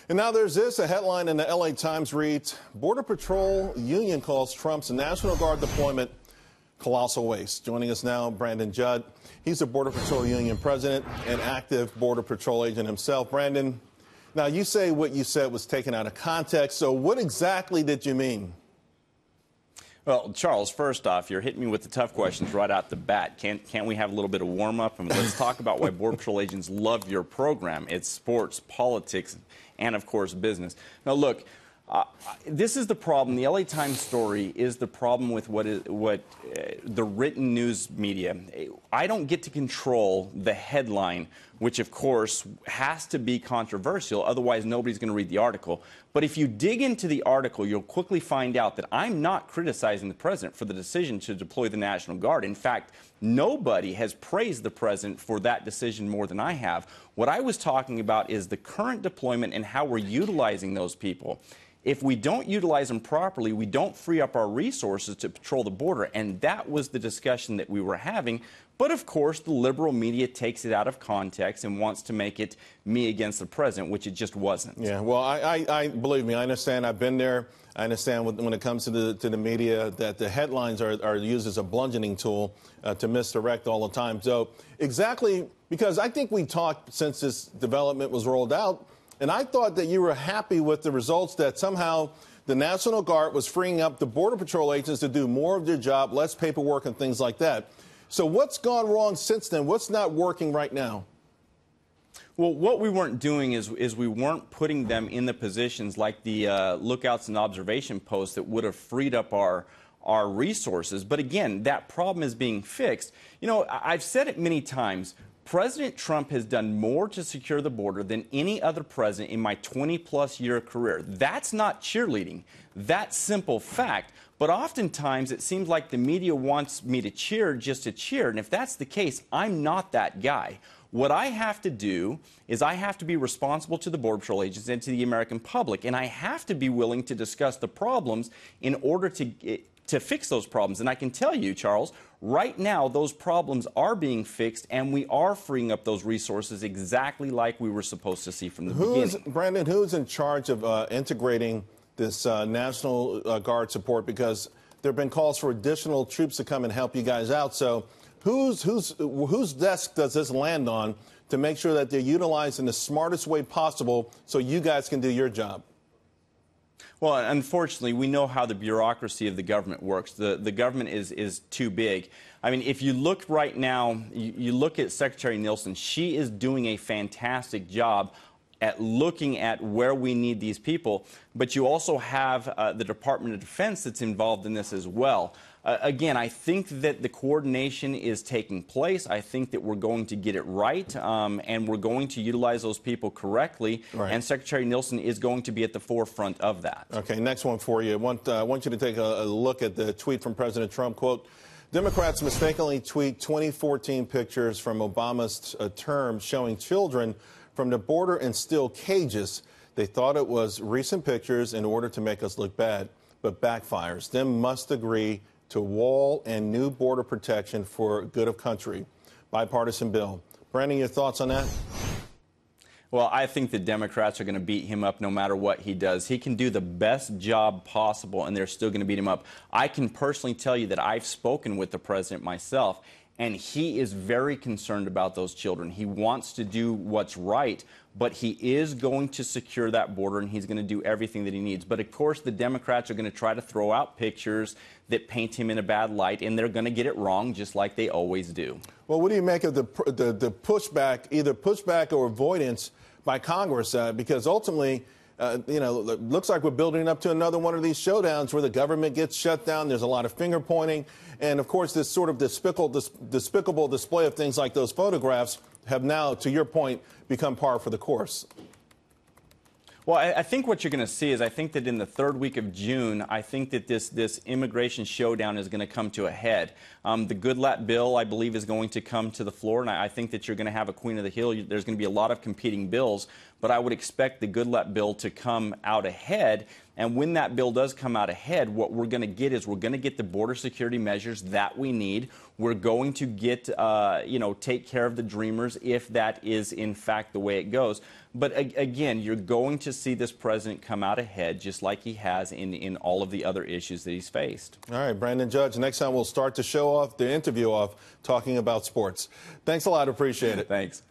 And now there's this. A headline in the LA Times reads, Border Patrol Union calls Trump's National Guard deployment colossal waste. Joining us now, Brandon Judd. He's the Border Patrol Union president and active Border Patrol agent himself. Brandon, now you say what you said was taken out of context. So what exactly did you mean? Well, Charles, first off, you're hitting me with the tough questions right out the bat. Can't we have a little bit of warm-up? I mean, let's talk about why Border Patrol agents love your program. It's sports, politics, and, of course, business. Now, look, this is the problem. The LA Times story is the problem with the written news media. I don't get to control the headline, which, of course, has to be controversial. Otherwise, nobody's going to read the article. But if you dig into the article, you'll quickly find out that I'm not criticizing the president for the decision to deploy the National Guard. In fact, nobody has praised the president for that decision more than I have. What I was talking about is the current deployment and how we're utilizing those people. If we don't utilize them properly, we don't free up our resources to patrol the border. And that was the discussion that we were having. But, of course, the liberal media takes it out of context and wants to make it me against the president, which it just wasn't. Yeah, well, I believe me, I understand. I've been there. I understand when it comes to the media that the headlines are used as a bludgeoning tool to misdirect all the time. So exactly, because I think we talked since this development was rolled out, and I thought that you were happy with the results, that somehow the National Guard was freeing up the Border Patrol agents to do more of their job, less paperwork and things like that. So what's gone wrong since then? What's not working right now? Well, what we weren't doing is we weren't putting them in the positions like the lookouts and observation posts that would have freed up our resources. But again, that problem is being fixed. You know, I've said it many times. President Trump has done more to secure the border than any other president in my 20-plus year career. That's not cheerleading. That's simple fact. But oftentimes it seems like the media wants me to cheer just to cheer. And if that's the case, I'm not that guy. What I have to do is I have to be responsible to the Border Patrol agents and to the American public. And I have to be willing to discuss the problems in order to fix those problems. And I can tell you, Charles, right now those problems are being fixed and we are freeing up those resources exactly like we were supposed to see from the beginning. Brandon, who's in charge of integrating this National Guard support? Because there have been calls for additional troops to come and help you guys out. So whose desk does this land on to make sure that they're utilized in the smartest way possible so you guys can do your job? Well, unfortunately, we know how the bureaucracy of the government works. The government is too big. I mean, if you look right now, you look at Secretary Nielsen, she is doing a fantastic job at looking at where we need these people. But you also have the Department of Defense that's involved in this as well. Again, I think that the coordination is taking place. I think that we're going to get it right, and we're going to utilize those people correctly. Right. And Secretary Nielsen is going to be at the forefront of that. Okay, next one for you. I want you to take a look at the tweet from President Trump. Quote, Democrats mistakenly tweet 2014 pictures from Obama's term showing children from the border in steel cages. They thought it was recent pictures in order to make us look bad, but backfires. Them must agree to wall and new border protection for good of country. Bipartisan bill. Brandon, your thoughts on that? Well, I think the Democrats are going to beat him up no matter what he does. He can do the best job possible, and they're still going to beat him up. I can personally tell you that I've spoken with the president myself, and he is very concerned about those children. He wants to do what's right, but he is going to secure that border, and he's going to do everything that he needs. But, of course, the Democrats are going to try to throw out pictures that paint him in a bad light, and they're going to get it wrong just like they always do. Well, what do you make of the pushback, either pushback or avoidance by Congress? Because ultimately, you know, it looks like we're building up to another one of these showdowns where the government gets shut down. There's a lot of finger pointing. And, of course, this sort of despicable display of things like those photographs have now, to your point, become par for the course. Well, I think what you're going to see is I think that in the third week of June, I think that this immigration showdown is going to come to a head. The Goodlatte bill, I believe, is going to come to the floor, and I think that you're going to have a Queen of the Hill. There's going to be a lot of competing bills. but I would expect the Goodlatte bill to come out ahead. And when that bill does come out ahead, what we're going to get is we're going to get the border security measures that we need. We're going to get, take care of the dreamers if that is, in fact, the way it goes. But again, you're going to see this president come out ahead, just like he has in all of the other issues that he's faced. All right, Brandon Judge, next time we'll start the interview off, talking about sports. Thanks a lot. Appreciate it. Thanks.